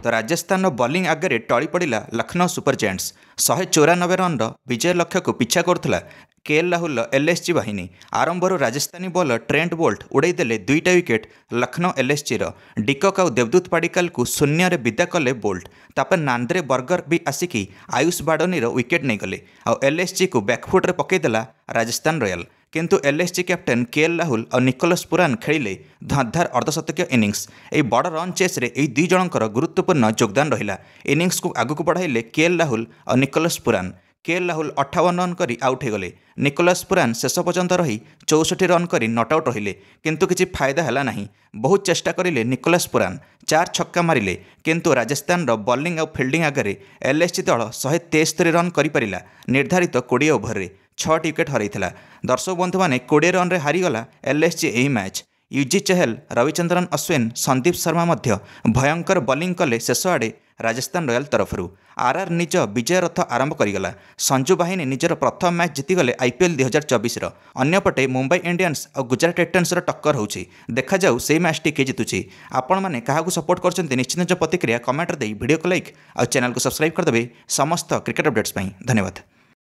तो राजस्थान बॉलिंग आगे टली पड़ा लखनऊ सुपर जायंट्स 194 रन विजय लक्ष्य को पिछा करुला केएल राहुल एलएसजी बाहिनी। आरंभर राजस्थानी बॉलर ट्रेंट बोल्ट उड़ाईदे दुईटा विकेट लखनऊ एलएसजी डिकक और देवदूत पाडिक्कल को शून्य विदा कले बोल्ट। तापर नांद्रे बर्गर भी आसिकी आयुष बाडनी विकेट नहीं गले और एलएसजी को बैकफुट्रे पकईदेला राजस्थान रॉयल। किंतु एलएसजी कैप्टेन केएल राहुल और निकोलस पुरान खेलिले धरधार अर्धशतकीय इनिंग्स। यह बड़ रन चेस्रे यह दुई जनकर गुरुत्वपूर्ण योगदान रहा। इनिंग्स को आगक बढ़ाइले केएल राहुल और Nicholas Pooran. KL Rahul 58 run करी आउट हो गले। निकोलस पुरान शेष पर्यंत रही 64 रन करी नट आउट रहिले किंतु किसी फायदा है नहीं। बहुत चेष्टा करिले निकोलस पुरान 4 छक्का मारिले किंतु राजस्थान बॉलिंग और फील्डिंग आगे एलएसजी दल 173 रन करिपारिला। निर्धारित 20 ओभर 6 विकेट हरैथिला। दर्शक बंधु मैंने 20 रन हारीगला एलएसजी यही मैच। यूजी चहल, रविचंद्रन अश्विन, संदीप शर्मा मध्य भयंकर बॉलिंग कले शेष आड़े राजस्थान रॉयल तरफरू। आरआर निज विजय रथ आरंभ करिगला। संजू बाहिनी निजर प्रथम मैच जीतिगले आईपीएल 2024 अन्यपटे मुंबई इंडियंस और गुजरात टाइटन्स टक्कर होउछि। देखा जाऊ से मैच टी के जितुछि। आपण माने काहाकू सपोर्ट करछन्ति निश्चित निज प्रतिक्रिया कमेंट दे वीडियो को लाइक और चैनल को सब्सक्राइब करदेबे समस्त क्रिकेट अपडेट्स पई। धन्यवाद।